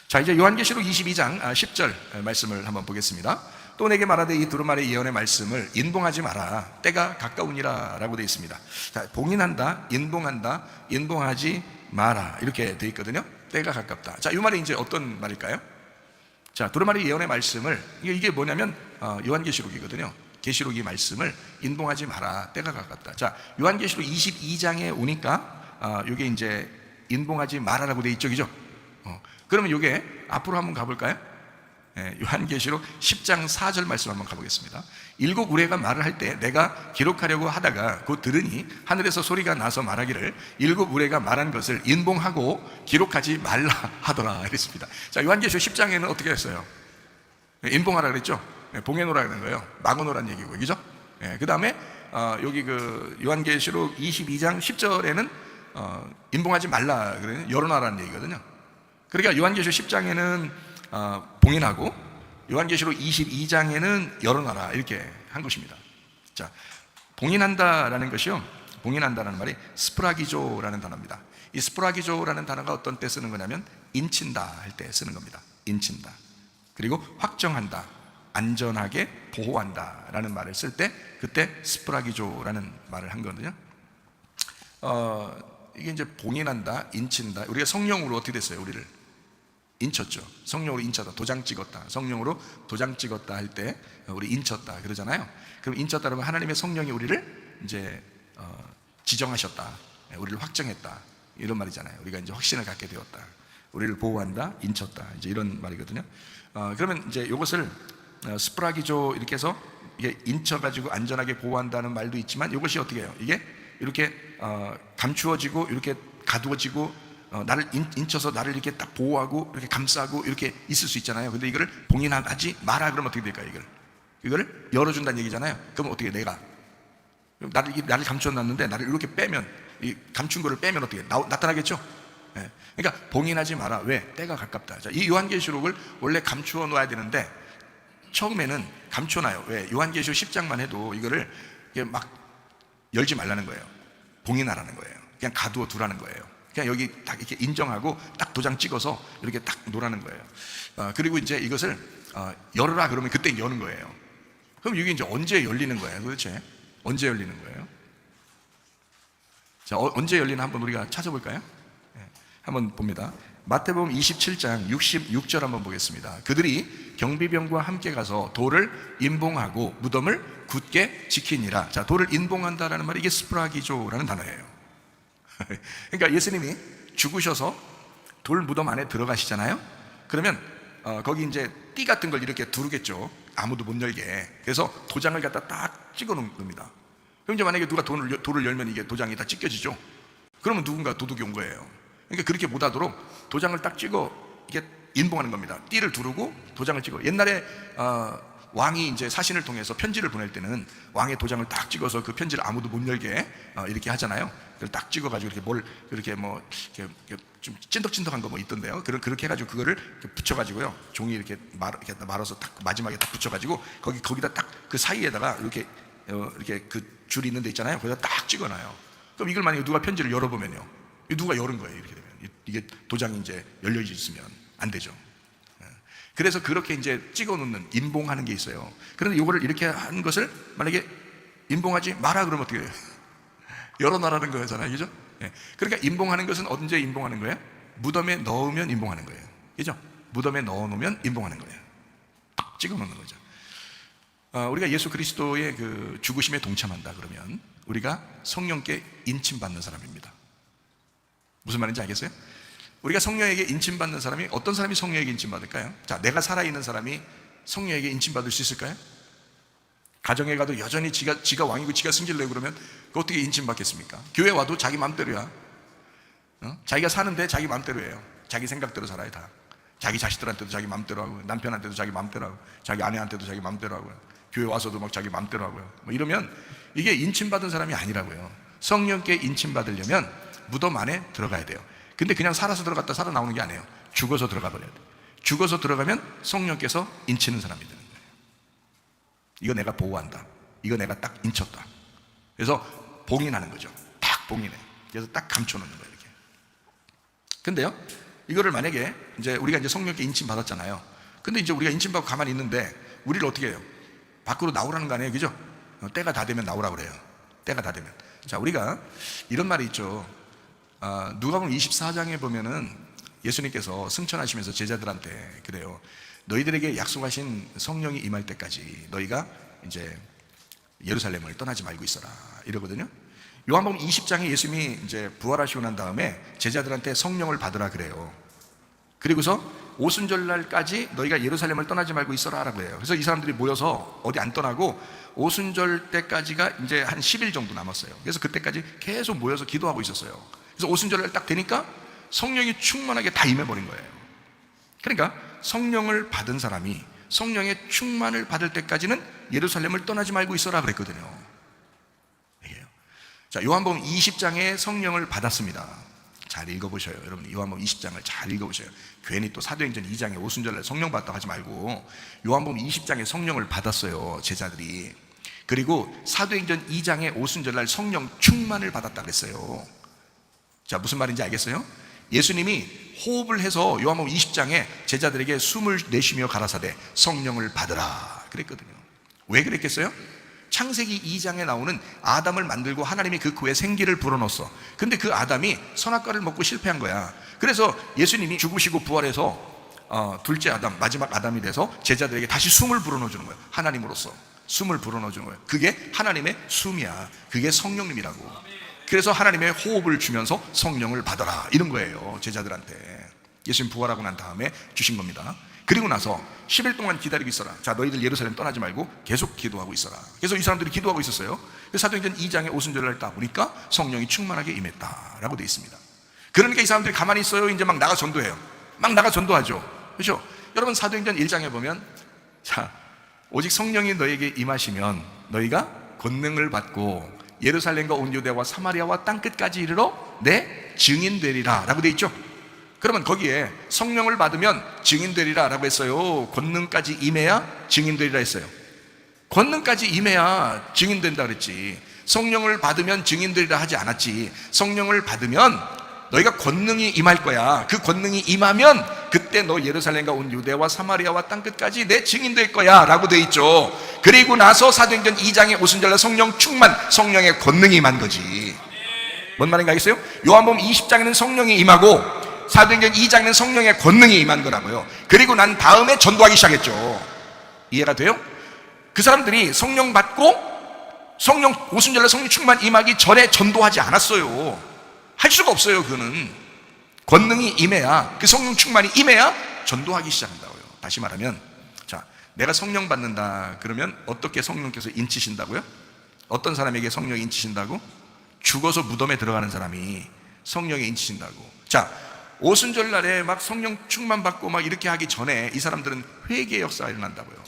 자, 이제 요한계시록 22장 10절 말씀을 한번 보겠습니다. 또 내게 말하되 이 두루마리 예언의 말씀을 인봉하지 마라, 때가 가까우니라 라고 되어 있습니다. 자, 봉인한다, 인봉한다, 인봉하지 마라 이렇게 되어 있거든요. 때가 가깝다. 자, 이 말이 이제 어떤 말일까요? 자, 두루마리 예언의 말씀을, 이게 뭐냐면 요한계시록이거든요. 계시록이 말씀을 인봉하지 마라, 때가 가깝다. 자, 요한계시록 22장에 오니까 이게 이제 인봉하지 마라라고 되어 있죠, 그죠? 그러면 이게 앞으로 한번 가볼까요? 요한계시록 10장 4절 말씀 한번 가보겠습니다. 일곱 우레가 말을 할 때 내가 기록하려고 하다가 곧 들으니 하늘에서 소리가 나서 말하기를 일곱 우레가 말한 것을 인봉하고 기록하지 말라 하더라 이랬습니다. 자, 요한계시록 10장에는 어떻게 했어요? 인봉하라 그랬죠? 봉해놓으라 그런 거예요. 막아놓으라는 얘기고, 그죠? 그 다음에 여기 그 요한계시록 22장 10절에는 인봉하지 말라 그래요. 열어놔라는 얘기거든요. 그러니까 요한계시록 10장에는 봉인하고 요한계시록 22장에는 열어놔라 이렇게 한 것입니다. 자, 봉인한다라는 것이요, 봉인한다라는 말이 스프라기조라는 단어입니다. 이 스프라기조라는 단어가 어떤 때 쓰는 거냐면 인친다 할 때 쓰는 겁니다. 인친다. 그리고 확정한다, 안전하게 보호한다 라는 말을 쓸 때 그때 스프라기조라는 말을 한 거거든요. 이게 이제 봉인한다, 인친다. 우리가 성령으로 어떻게 됐어요? 우리를 인쳤죠. 성령으로 인쳤다, 도장 찍었다. 성령으로 도장 찍었다 할 때 우리 인쳤다 그러잖아요. 그럼 인쳤다 그러면 하나님의 성령이 우리를 이제 지정하셨다, 우리를 확정했다 이런 말이잖아요. 우리가 이제 확신을 갖게 되었다, 우리를 보호한다, 인쳤다, 이제 이런 말이거든요. 그러면 이제 이것을 스프라기조 이렇게 해서 이게 인쳐가지고 안전하게 보호한다는 말도 있지만 이것이 어떻게 해요? 이게 이렇게 감추어지고 이렇게 가두어지고 나를 인쳐서 나를 이렇게 딱 보호하고 이렇게 감싸고 이렇게 있을 수 있잖아요. 근데 이거를 봉인하지 마라 그러면 어떻게 될까요? 이거를 열어준다는 얘기잖아요. 그럼 어떻게 내가 나를 감춰놨는데 나를 이렇게 빼면, 이 감춘 거를 빼면 어떻게 나타나겠죠? 그러니까 봉인하지 마라. 왜? 때가 가깝다. 자, 이 요한계시록을 원래 감추어 놓아야 되는데 처음에는 감춰놔요. 왜? 요한계시록 10장만 해도 이거를 막 열지 말라는 거예요. 봉인하라는 거예요. 그냥 가두어 두라는 거예요. 그냥 여기 딱 이렇게 인정하고 딱 도장 찍어서 이렇게 딱 놓으라는 거예요. 그리고 이제 이것을 열어라 그러면 그때 여는 거예요. 그럼 이게 이제 언제 열리는 거예요? 도대체 언제 열리는 거예요? 자, 언제 열리나 한번 우리가 찾아볼까요? 한번 봅니다. 마태복음 27장 66절 한번 보겠습니다. 그들이 경비병과 함께 가서 돌을 인봉하고 무덤을 굳게 지키니라. 자, 돌을 인봉한다라는 말이 이게 스프라기조라는 단어예요. 그러니까 예수님이 죽으셔서 돌 무덤 안에 들어가시잖아요. 그러면 거기 이제 띠 같은 걸 이렇게 두르겠죠. 아무도 못 열게. 그래서 도장을 갖다 딱 찍어 놓은 겁니다. 그럼 이제 만약에 누가 돌을 열면 이게 도장이 다 찢겨지죠. 그러면 누군가 도둑이 온 거예요. 그러니까 그렇게 못하도록 도장을 딱 찍어 이게 인봉하는 겁니다. 띠를 두르고 도장을 찍어. 옛날에 왕이 이제 사신을 통해서 편지를 보낼 때는 왕의 도장을 딱 찍어서 그 편지를 아무도 못 열게 이렇게 하잖아요. 그걸 딱 찍어가지고 이렇게 이렇게 뭐 이렇게 좀 찐득찐득한 거 뭐 있던데요. 그렇게 해가지고 그거를 붙여가지고요. 종이 이렇게 말아서 딱 마지막에 딱 붙여가지고 거기다 딱 그 사이에다가 이렇게 그 줄이 있는 데 있잖아요. 거기다 딱 찍어놔요. 그럼 이걸 만약에 누가 편지를 열어보면요, 누가 열은 거예요. 이렇게 되면 이게 도장이 이제 열려 있으면 안 되죠. 그래서 그렇게 이제 찍어 놓는, 인봉하는 게 있어요. 그런데 이거를 이렇게 한 것을 만약에 인봉하지 마라 그러면 어떻게 해요? 열어놔라는 거잖아요. 그죠? 그러니까 인봉하는 것은 언제 인봉하는 거예요? 무덤에 넣으면 인봉하는 거예요. 그죠? 무덤에 넣어 놓으면 인봉하는 거예요. 딱 찍어 놓는 거죠. 우리가 예수 그리스도의 그 죽으심에 동참한다 그러면 우리가 성령께 인침받는 사람입니다. 무슨 말인지 알겠어요? 우리가 성령에게 인침받는 사람이, 어떤 사람이 성령에게 인침받을까요? 자, 내가 살아있는 사람이 성령에게 인침받을 수 있을까요? 가정에 가도 여전히 지가 왕이고 지가 승질내고 그러면 그 어떻게 인침받겠습니까? 교회 와도 자기 맘대로야. 자기가 사는데 자기 맘대로 해요. 자기 생각대로 살아요. 다 자기 자식들한테도 자기 맘대로 하고, 남편한테도 자기 맘대로 하고, 자기 아내한테도 자기 맘대로 하고요. 교회 와서도 막 자기 맘대로 하고요. 뭐 이러면 이게 인침받은 사람이 아니라고요. 성령께 인침받으려면 무덤 안에 들어가야 돼요. 근데 그냥 살아서 들어갔다 살아나오는 게 아니에요. 죽어서 들어가 버려야 돼요. 죽어서 들어가면 성령께서 인치는 사람이 되는 거예요. 이거 내가 보호한다, 이거 내가 딱 인쳤다. 그래서 봉인하는 거죠. 딱 봉인해. 그래서 딱 감춰놓는 거예요. 이렇게. 근데요, 이거를 만약에 이제 우리가 이제 성령께 인침 받았잖아요. 근데 이제 우리가 인침 받고 가만히 있는데 우리를 어떻게 해요? 밖으로 나오라는 거 아니에요, 그죠? 때가 다 되면 나오라 그래요. 때가 다 되면. 자, 우리가 이런 말이 있죠. 누가복음 24장에 보면은 예수님께서 승천하시면서 제자들한테 그래요. 너희들에게 약속하신 성령이 임할 때까지 너희가 이제 예루살렘을 떠나지 말고 있어라 이러거든요. 요한복음 20장에 예수님이 이제 부활하시고 난 다음에 제자들한테 성령을 받으라 그래요. 그리고서 오순절날까지 너희가 예루살렘을 떠나지 말고 있어라 라고 해요. 그래서 이 사람들이 모여서 어디 안 떠나고 오순절 때까지가 이제 한 10일 정도 남았어요. 그래서 그때까지 계속 모여서 기도하고 있었어요. 그래서 오순절날 딱 되니까 성령이 충만하게 다 임해버린 거예요. 그러니까 성령을 받은 사람이 성령의 충만을 받을 때까지는 예루살렘을 떠나지 말고 있어라 그랬거든요. 자, 요한복음 20장에 성령을 받았습니다. 잘 읽어보셔요. 여러분, 요한복음 20장을 잘 읽어보셔요. 괜히 또 사도행전 2장에 오순절날 성령 받았다고 하지 말고 요한복음 20장에 성령을 받았어요, 제자들이. 그리고 사도행전 2장에 오순절날 성령 충만을 받았다 그랬어요. 자, 무슨 말인지 알겠어요? 예수님이 호흡을 해서 요한복음 20장에 제자들에게 숨을 내쉬며 가라사대 성령을 받으라 그랬거든요. 왜 그랬겠어요? 창세기 2장에 나오는 아담을 만들고 하나님이 그 코에 생기를 불어넣었어. 근데 그 아담이 선악과를 먹고 실패한 거야. 그래서 예수님이 죽으시고 부활해서 둘째 아담, 마지막 아담이 돼서 제자들에게 다시 숨을 불어넣어 주는 거예요. 하나님으로서 숨을 불어넣어 주는 거예요. 그게 하나님의 숨이야. 그게 성령님이라고. 그래서 하나님의 호흡을 주면서 성령을 받아라 이런 거예요, 제자들한테. 예수님 부활하고 난 다음에 주신 겁니다. 그리고 나서 10일 동안 기다리고 있어라. 자, 너희들 예루살렘 떠나지 말고 계속 기도하고 있어라. 그래서 이 사람들이 기도하고 있었어요. 사도행전 2장에 오순절날 딱 보니까 성령이 충만하게 임했다라고 되어 있습니다. 그러니까 이 사람들이 가만히 있어요. 이제 막 나가 전도해요. 막 나가 전도하죠. 그렇죠? 여러분, 사도행전 1장에 보면 자, 오직 성령이 너에게 임하시면 너희가 권능을 받고 예루살렘과 온 유대와 사마리아와 땅끝까지 이르러 내 증인 되리라 라고 되어 있죠. 그러면 거기에 성령을 받으면 증인 되리라 라고 했어요? 권능까지 임해야 증인 되리라 했어요? 권능까지 임해야 증인 된다 그랬지. 성령을 받으면 증인 되리라 하지 않았지. 성령을 받으면 너희가 권능이 임할 거야. 그 권능이 임하면 그때 너 예루살렘과 온 유대와 사마리아와 땅끝까지 내 증인 될 거야 라고 되어 있죠. 그리고 나서 사도행전 2장에 오순절날 성령 충만, 성령의 권능이 임한 거지. 뭔 말인가 알겠어요? 요한복음 20장에는 성령이 임하고 사도행전 2장에는 성령의 권능이 임한 거라고요. 그리고 난 다음에 전도하기 시작했죠. 이해가 돼요? 그 사람들이 성령 받고 성령 오순절날 성령 충만 임하기 전에 전도하지 않았어요. 할 수가 없어요. 그거는 권능이 임해야, 그 성령 충만이 임해야 전도하기 시작한다고요. 다시 말하면, 자, 내가 성령 받는다 그러면 어떻게 성령께서 인치신다고요? 어떤 사람에게 성령이 인치신다고? 죽어서 무덤에 들어가는 사람이 성령이 인치신다고. 자, 오순절날에 막 성령 충만 받고 막 이렇게 하기 전에 이 사람들은 회개의 역사가 일어난다고요.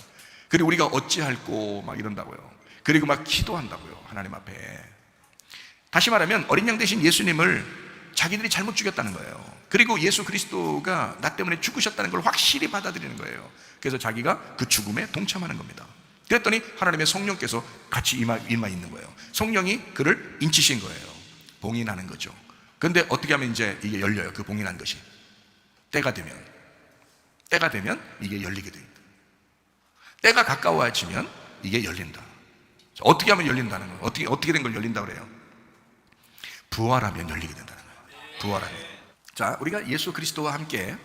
그리고 우리가 어찌할꼬 막 이런다고요. 그리고 막 기도한다고요, 하나님 앞에. 다시 말하면 어린 양 대신 예수님을 자기들이 잘못 죽였다는 거예요. 그리고 예수 그리스도가 나 때문에 죽으셨다는 걸 확실히 받아들이는 거예요. 그래서 자기가 그 죽음에 동참하는 겁니다. 그랬더니 하나님의 성령께서 같이 임하 있는 거예요. 성령이 그를 인치신 거예요. 봉인하는 거죠. 그런데 어떻게 하면 이제 이게 열려요? 그 봉인한 것이 때가 되면 이게 열리게 됩니다. 때가 가까워지면 이게 열린다. 어떻게 하면 열린다는 거예요? 어떻게 된 걸 열린다 그래요? 부활하면 열리게 된다는 거예요. 부활하면. 자, 우리가 예수 그리스도와 함께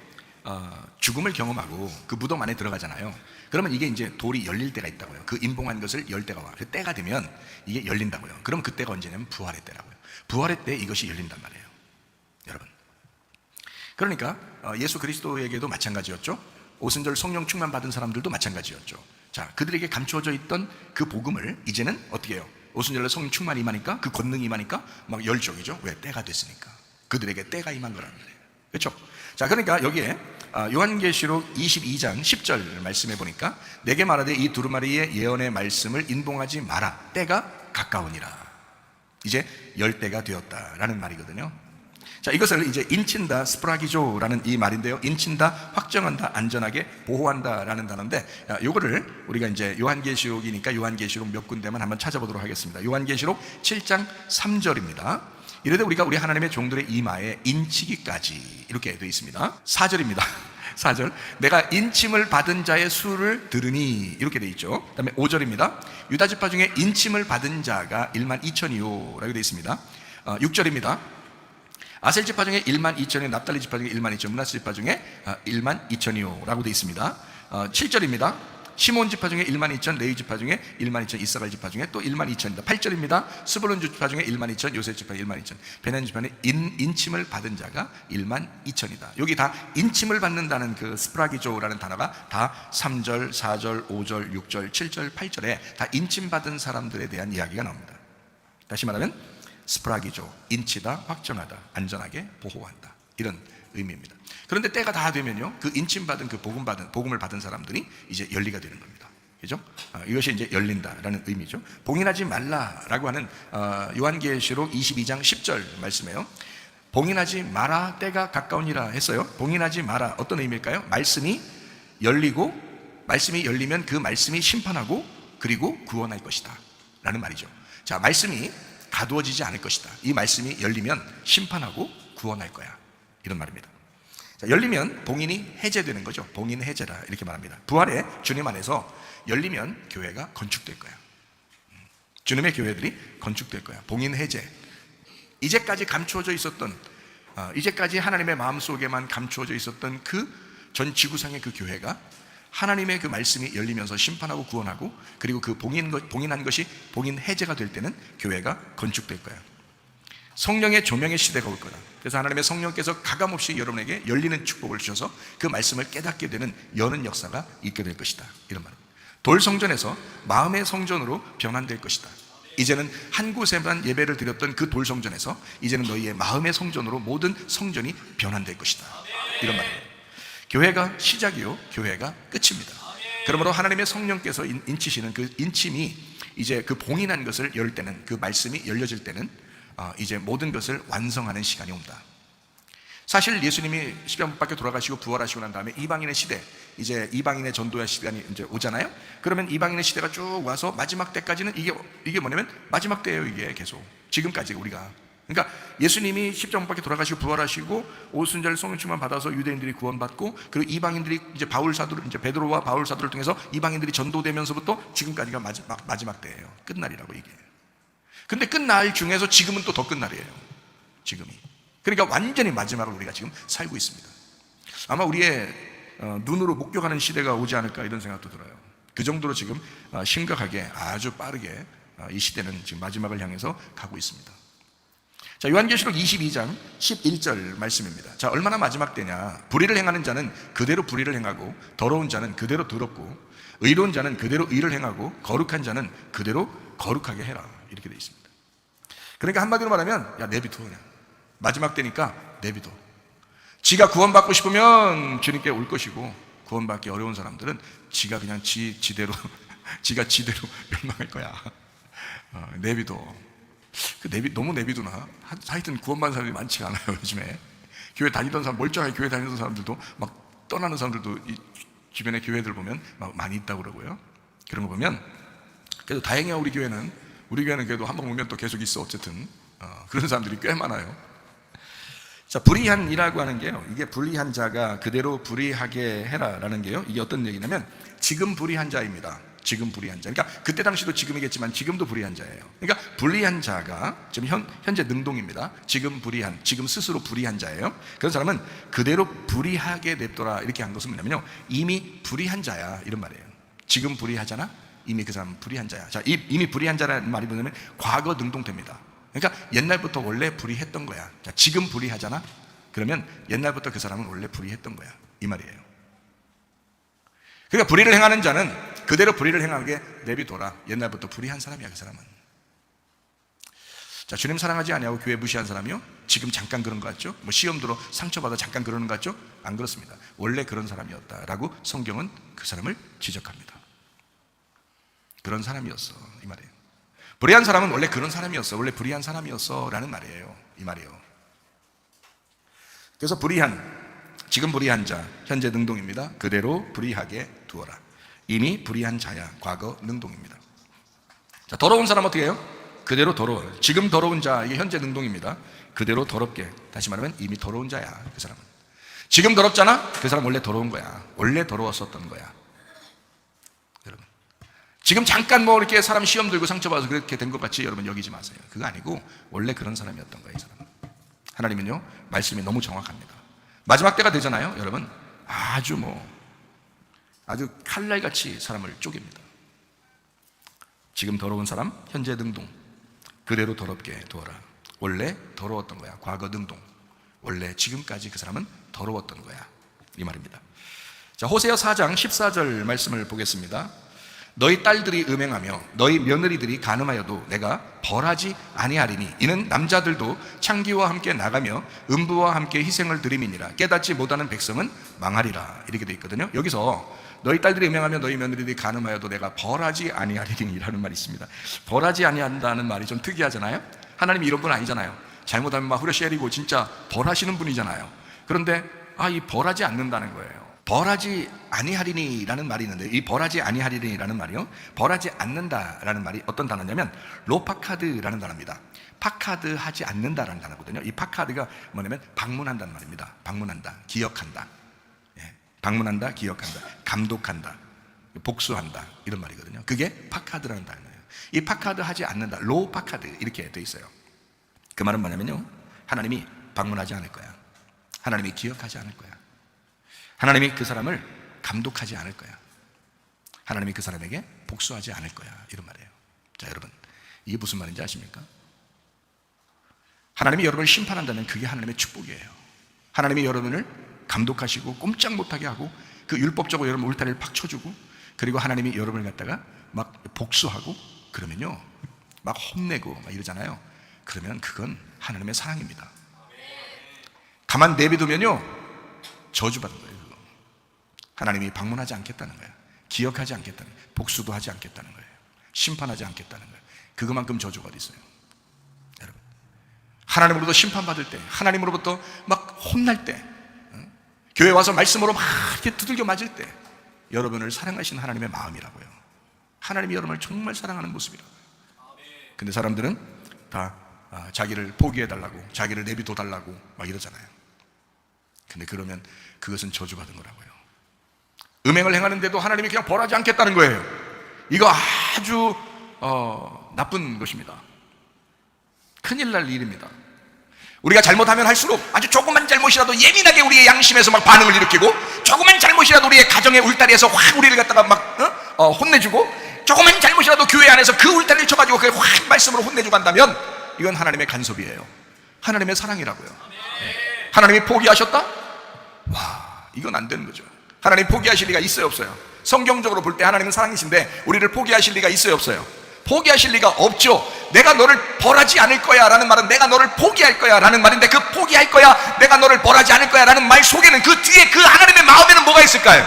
죽음을 경험하고 그 무덤 안에 들어가잖아요. 그러면 이게 이제 돌이 열릴 때가 있다고요. 그 임봉한 것을 열 때가 와. 그 때가 되면 이게 열린다고요. 그럼 그때가 언제냐면 부활의 때라고요. 부활의 때 이것이 열린단 말이에요, 여러분. 그러니까 예수 그리스도에게도 마찬가지였죠. 오순절 성령 충만 받은 사람들도 마찬가지였죠. 자, 그들에게 감추어져 있던 그 복음을 이제는 어떻게 해요? 오순절날 성령 충만이 임하니까, 그 권능이 임하니까 막 열정이죠. 왜? 때가 됐으니까. 그들에게 때가 임한 거라는 거예요. 그렇죠? 자, 그러니까 여기에 요한계시록 22장 10절 말씀해 보니까 내게 말하되 이 두루마리의 예언의 말씀을 인봉하지 마라. 때가 가까우니라. 이제 열 때가 되었다라는 말이거든요. 자, 이것을 이제 인친다, 스프라기조라는 이 말인데요. 인친다, 확정한다, 안전하게 보호한다라는 단어인데, 요거를 우리가 이제 요한계시록이니까 요한계시록 몇 군데만 한번 찾아보도록 하겠습니다. 요한계시록 7장 3절입니다. 이래도 우리가 우리 하나님의 종들의 이마에 인치기까지 이렇게 되어 있습니다. 4절입니다. 4절, 내가 인침을 받은 자의 수를 들으니 이렇게 되어 있죠. 그 다음에 5절입니다. 유다 지파 중에 인침을 받은 자가 1만 2천이요 라고 되어 있습니다. 6절입니다. 아셀 지파 중에 1만 2천이요, 납달리 지파 중에 1만 2천, 므낫세 지파 중에 1만 2천이요 라고 되어 있습니다. 7절입니다. 시몬 지파 중에 1만 2천, 레위 지파 중에 1만 2천, 이사갈 지파 중에 또 1만 2천입니다. 8절입니다. 스불론 지파 중에 1만 2천, 요셉 지파 1만 2천, 베냐민 지파는 인침을 받은 자가 1만 2천이다. 여기 다 인침을 받는다는 그 스프라기조라는 단어가 다 3절, 4절, 5절, 6절, 7절, 8절에 다 인침 받은 사람들에 대한 이야기가 나옵니다. 다시 말하면 스프라기조, 인치다, 확정하다, 안전하게 보호한다, 이런 의미입니다. 그런데 때가 다 되면요, 그 인침받은 그 복음을 받은 사람들이 이제 열리가 되는 겁니다. 그죠? 이것이 이제 열린다라는 의미죠. 봉인하지 말라라고 하는 요한계시록 22장 10절 말씀에요. 봉인하지 마라, 때가 가까우니라 했어요. 봉인하지 마라, 어떤 의미일까요? 말씀이 열리면 그 말씀이 심판하고 그리고 구원할 것이다 라는 말이죠. 자, 말씀이 가두어지지 않을 것이다. 이 말씀이 열리면 심판하고 구원할 거야, 이런 말입니다. 자, 열리면 봉인이 해제되는 거죠. 봉인 해제라 이렇게 말합니다. 부활의 주님 안에서 열리면 교회가 건축될 거야. 주님의 교회들이 건축될 거야. 봉인 해제. 이제까지 감추어져 있었던, 이제까지 하나님의 마음속에만 감추어져 있었던 그 전 지구상의 그 교회가 하나님의 그 말씀이 열리면서 심판하고 구원하고 그리고 그 봉인한 것이 봉인 해제가 될 때는 교회가 건축될 거야. 성령의 조명의 시대가 올 거다. 그래서 하나님의 성령께서 가감없이 여러분에게 열리는 축복을 주셔서 그 말씀을 깨닫게 되는 여는 역사가 있게 될 것이다, 이런 말입니다. 돌 성전에서 마음의 성전으로 변환될 것이다. 이제는 한 곳에만 예배를 드렸던 그 돌 성전에서 이제는 너희의 마음의 성전으로 모든 성전이 변환될 것이다, 이런 말입니다. 교회가 시작이요, 교회가 끝입니다. 그러므로 하나님의 성령께서 인치시는 그 인침이 이제 그 봉인한 것을 열 때는, 그 말씀이 열려질 때는 이제 모든 것을 완성하는 시간이 온다. 사실 예수님이 십자가 밖에 돌아가시고 부활하시고 난 다음에 이방인의 시대, 이제 이방인의 전도의 시간이 이제 오잖아요. 그러면 이방인의 시대가 쭉 와서 마지막 때까지는 이게 뭐냐면 마지막 때예요. 이게 계속 지금까지 우리가, 그러니까 예수님이 십자가 밖에 돌아가시고 부활하시고 오순절 성령 충만 받아서 유대인들이 구원받고 그리고 이방인들이 이제 이제 베드로와 바울 사도를 통해서 이방인들이 전도되면서부터 지금까지가 마지막 때예요. 끝날이라고 이게. 근데 끝날 중에서 지금은 또 더 끝날이에요. 지금이. 그러니까 완전히 마지막을 우리가 지금 살고 있습니다. 아마 우리의 눈으로 목격하는 시대가 오지 않을까, 이런 생각도 들어요. 그 정도로 지금 심각하게 아주 빠르게 이 시대는 지금 마지막을 향해서 가고 있습니다. 자, 요한계시록 22장 11절 말씀입니다. 자, 얼마나 마지막 때냐. 불의를 행하는 자는 그대로 불의를 행하고 더러운 자는 그대로 더럽고 의로운 자는 그대로 의를 행하고 거룩한 자는 그대로 거룩하게 해라, 이렇게 되어 있습니다. 그러니까 한마디로 말하면 야, 내비둬, 그냥 마지막 때니까 내비둬. 지가 구원받고 싶으면 주님께 올 것이고, 구원받기 어려운 사람들은 지가 그냥 지대로 지가 지대로 멸망할 거야. 내비둬. 너무 내비두나? 하여튼 구원받은 사람들이 많지가 않아요, 요즘에. 교회 다니던 사람, 멀쩡하게 교회 다니던 사람들도 막 떠나는 사람들도 이 주변의 교회들 보면 막 많이 있다고 그러고요. 그런 거 보면 그래도 다행이야. 우리 교회는 그래도 한 번 오면 또 계속 있어. 어쨌든 그런 사람들이 꽤 많아요. 자, 불의한이라고 하는 게요, 이게 불의한 자가 그대로 불의하게 해라라는 게요, 이게 어떤 얘기냐면 지금 불의한 자입니다. 지금 불의한 자. 그러니까 그때 당시도 지금이겠지만 지금도 불의한 자예요. 그러니까 불의한 자가 지금 현재 능동입니다. 지금 불의한, 지금 스스로 불의한 자예요. 그런 사람은 그대로 불의하게 냅둬라, 이렇게 한 것은 뭐냐면요, 이미 불의한 자야, 이런 말이에요. 지금 불의하잖아? 이미 그 사람은 불의한 자야. 자, 이미 불의한 자라는 말이 뭐냐면 과거 능동태입니다. 그러니까 옛날부터 원래 불의했던 거야. 자, 지금 불의하잖아? 그러면 옛날부터 그 사람은 원래 불의했던 거야, 이 말이에요. 그러니까 불의를 행하는 자는 그대로 불의를 행하게 내비둬라. 옛날부터 불의한 사람이야, 그 사람은. 자, 주님 사랑하지 아니하고 교회 무시한 사람이요, 지금 잠깐 그런 것 같죠? 뭐 시험 들어 상처받아 잠깐 그러는 것 같죠? 안 그렇습니다. 원래 그런 사람이었다라고 성경은 그 사람을 지적합니다. 그런 사람이었어, 이 말이에요. 불의한 사람은 원래 그런 사람이었어, 원래 불의한 사람이었어 라는 말이에요, 이 말이에요. 그래서 지금 불의한 자, 현재 능동입니다. 그대로 불의하게 두어라. 이미 불의한 자야, 과거 능동입니다. 자, 더러운 사람 어떻게 해요? 그대로 더러워. 지금 더러운 자, 이게 현재 능동입니다. 그대로 더럽게. 다시 말하면 이미 더러운 자야, 그 사람은. 지금 더럽잖아? 그 사람 원래 더러운 거야. 원래 더러웠었던 거야. 여러분, 지금 잠깐 뭐 이렇게 사람 시험 들고 상처받아서 그렇게 된 것 같이 여러분 여기지 마세요. 그거 아니고 원래 그런 사람이었던 거예요, 이 사람은. 하나님은요, 말씀이 너무 정확합니다. 마지막 때가 되잖아요, 여러분. 아주 칼날같이 사람을 쪼갭니다. 지금 더러운 사람, 현재 능동. 그대로 더럽게 두어라. 원래 더러웠던 거야. 과거 능동. 원래 지금까지 그 사람은 더러웠던 거야, 이 말입니다. 자, 호세아 4장 14절 말씀을 보겠습니다. 너희 딸들이 음행하며 너희 며느리들이 간음하여도 내가 벌하지 아니하리니 이는 남자들도 창기와 함께 나가며 음부와 함께 희생을 드림이니라. 깨닫지 못하는 백성은 망하리라. 이렇게 되어 있거든요. 여기서 너희 딸들이 음행하며 너희 며느리들이 간음하여도 내가 벌하지 아니하리니 라는 말이 있습니다. 벌하지 아니한다는 말이 좀 특이하잖아요. 하나님이 이런 분 아니잖아요. 잘못하면 막 후려시리고 진짜 벌하시는 분이잖아요. 그런데 이 벌하지 않는다는 거예요. 벌하지 아니하리니 라는 말이 있는데, 이 벌하지 아니하리니 라는 말이요, 벌하지 않는다 라는 말이 어떤 단어냐면 로파카드라는 단어입니다. 파카드 하지 않는다라는 단어거든요. 이 파카드가 뭐냐면 방문한다는 말입니다. 방문한다, 기억한다, 방문한다, 기억한다, 감독한다, 복수한다, 이런 말이거든요. 그게 파카드라는 단어예요. 이 파카드 하지 않는다, 로파카드 이렇게 돼 있어요. 그 말은 뭐냐면요, 하나님이 방문하지 않을 거야. 하나님이 기억하지 않을 거야. 하나님이 그 사람을 감독하지 않을 거야. 하나님이 그 사람에게 복수하지 않을 거야, 이런 말이에요. 자, 여러분, 이게 무슨 말인지 아십니까? 하나님이 여러분을 심판한다면 그게 하나님의 축복이에요. 하나님이 여러분을 감독하시고 꼼짝 못하게 하고 그 율법적으로 여러분 울타리를 팍 쳐주고, 그리고 하나님이 여러분을 갖다가 막 복수하고 그러면요, 막 혼내고 막 이러잖아요. 그러면 그건 하나님의 사랑입니다. 가만 내비두면요, 저주받은 거예요. 그거. 하나님이 방문하지 않겠다는 거예요. 기억하지 않겠다는 거예요. 복수도 하지 않겠다는 거예요. 심판하지 않겠다는 거예요. 그것만큼 저주가 어디 있어요, 여러분. 하나님으로부터 심판받을 때, 하나님으로부터 막 혼날 때, 교회 와서 말씀으로 막 이렇게 두들겨 맞을 때, 여러분을 사랑하시는 하나님의 마음이라고요. 하나님이 여러분을 정말 사랑하는 모습이라고요. 근데 사람들은 다 자기를 포기해달라고, 자기를 내비둬달라고 막 이러잖아요. 근데 그러면 그것은 저주받은 거라고요. 음행을 행하는데도 하나님이 그냥 벌하지 않겠다는 거예요. 이거 아주 나쁜 것입니다. 큰일 날 일입니다. 우리가 잘못하면 할수록 아주 조그만 잘못이라도 예민하게 우리의 양심에서 막 반응을 일으키고, 조그만 잘못이라도 우리의 가정의 울타리에서 확 우리를 갖다가 막 혼내주고, 조그만 잘못이라도 교회 안에서 그 울타리를 쳐가지고 그걸 확 말씀으로 혼내주고 한다면 이건 하나님의 간섭이에요. 하나님의 사랑이라고요. 하나님이 포기하셨다? 와, 이건 안 되는 거죠. 하나님 포기하실 리가 있어요, 없어요? 성경적으로 볼 때 하나님은 사랑이신데 우리를 포기하실 리가 있어요, 없어요? 포기하실 리가 없죠. 내가 너를 벌하지 않을 거야 라는 말은 내가 너를 포기할 거야 라는 말인데, 그 포기할 거야, 내가 너를 벌하지 않을 거야 라는 말 속에는, 그 뒤에 그 하나님의 마음에는 뭐가 있을까요?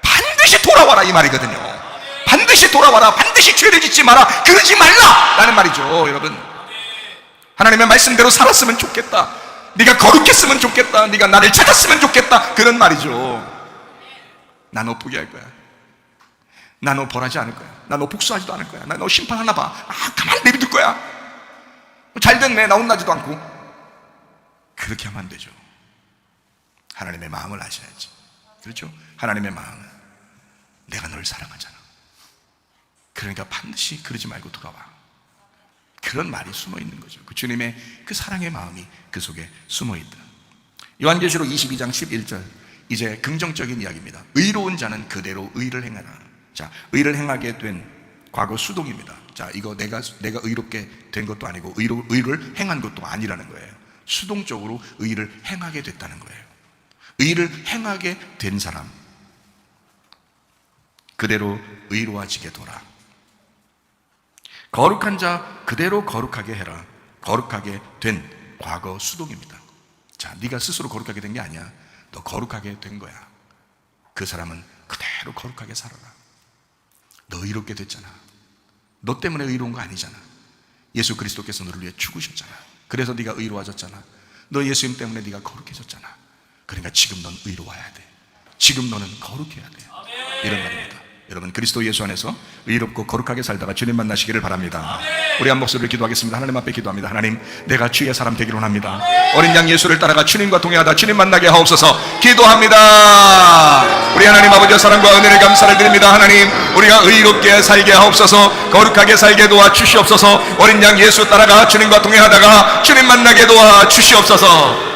반드시 돌아와라, 이 말이거든요. 반드시 돌아와라, 반드시 죄를 짓지 마라, 그러지 말라 라는 말이죠, 여러분. 하나님의 말씀대로 살았으면 좋겠다, 네가 거룩했으면 좋겠다, 네가 나를 찾았으면 좋겠다, 그런 말이죠. 나 너 포기할 거야. 나 너 벌하지 않을 거야. 나 너 복수하지도 않을 거야. 나 너 심판하나 봐. 가만히 내비둘 거야. 잘 됐네, 나 혼나지도 않고. 그렇게 하면 안 되죠. 하나님의 마음을 아셔야지. 그렇죠? 하나님의 마음은 내가 너를 사랑하잖아. 그러니까 반드시 그러지 말고 돌아와. 그런 말이 숨어 있는 거죠. 그 주님의 그 사랑의 마음이 그 속에 숨어 있다. 요한계시록 22장 11절, 이제 긍정적인 이야기입니다. 의로운 자는 그대로 의를 행하라. 자, 의를 행하게 된 과거 수동입니다. 자, 이거 내가 의롭게 된 것도 아니고 의를 행한 것도 아니라는 거예요. 수동적으로 의를 행하게 됐다는 거예요. 의를 행하게 된 사람, 그대로 의로워지게 둬라. 거룩한 자 그대로 거룩하게 해라. 거룩하게 된 과거 수동입니다. 자, 네가 스스로 거룩하게 된 게 아니야. 너 거룩하게 된 거야. 그 사람은 그대로 거룩하게 살아라. 너 의롭게 됐잖아. 너 때문에 의로운 거 아니잖아. 예수 그리스도께서 너를 위해 죽으셨잖아. 그래서 네가 의로워졌잖아. 너 예수님 때문에 네가 거룩해졌잖아. 그러니까 지금 넌 의로워야 돼. 지금 너는 거룩해야 돼. 이런 말입니다. 여러분 그리스도 예수 안에서 의롭고 거룩하게 살다가 주님 만나시기를 바랍니다. 우리 한 목소리를 기도하겠습니다. 하나님 앞에 기도합니다. 하나님, 내가 주의 사람 되기를 원합니다. 어린 양 예수를 따라가 주님과 동행하다 주님 만나게 하옵소서. 기도합니다. 우리 하나님 아버지의 사랑과 은혜를 감사를 드립니다. 하나님, 우리가 의롭게 살게 하옵소서. 거룩하게 살게 도와 주시옵소서. 어린 양 예수 따라가 주님과 동행하다가 주님 만나게 도와 주시옵소서.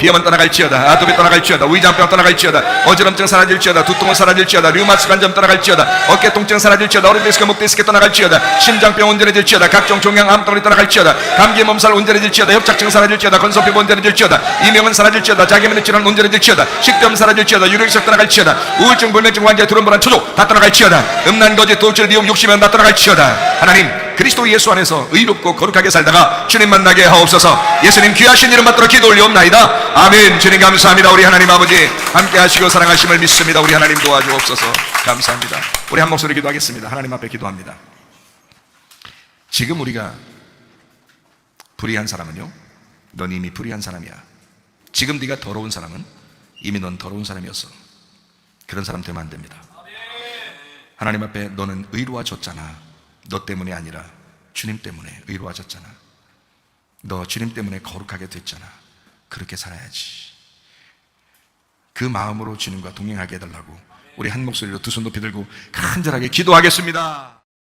비염은 떠나갈지어다, 아토피 떠나갈지어다, 위장병 떠나갈지어다, 어지럼증 사라질지어다, 두통은 사라질지어다, 류마스 관점 떠나갈지어다, 어깨 통증 사라질지어다, 어린디스크 목디스크 떠나갈지어다, 심장병 온전해질지어다, 각종 종양 암덩어리 떠나갈지어다, 감기 몸살 온전해질지어다, 협착증 사라질지어다, 건소피 온전해질지어다, 이명은 사라질지어다, 자기면의 질환 온전해질지어다, 식도염 사라질지어다, 유력성 떠나갈지어다, 우울증 불면증 환자 두런불안 초조 다 떠나갈지어다, 음란 거짓 돌출 미움 욕심은 다 떠나갈지어다. 하나님, 그리스도 예수 안에서 의롭고 거룩하게 살다가 주님 만나게 하옵소서. 예수님 귀하신 이름 받들어 기도 올리옵나이다. 아멘. 주님 감사합니다. 우리 하나님 아버지 함께 하시고 사랑하심을 믿습니다. 우리 하나님 도와주옵소서. 감사합니다. 우리 한 목소리 기도하겠습니다. 하나님 앞에 기도합니다. 지금 우리가 불의한 사람은요, 넌 이미 불의한 사람이야. 지금 네가 더러운 사람은 이미 넌 더러운 사람이었어. 그런 사람 되면 안 됩니다. 하나님 앞에 너는 의로워졌잖아. 너 때문이 아니라 주님 때문에 의로워졌잖아. 너 주님 때문에 거룩하게 됐잖아. 그렇게 살아야지. 그 마음으로 주님과 동행하게 해달라고 우리 한 목소리로 두 손 높이 들고 간절하게 기도하겠습니다.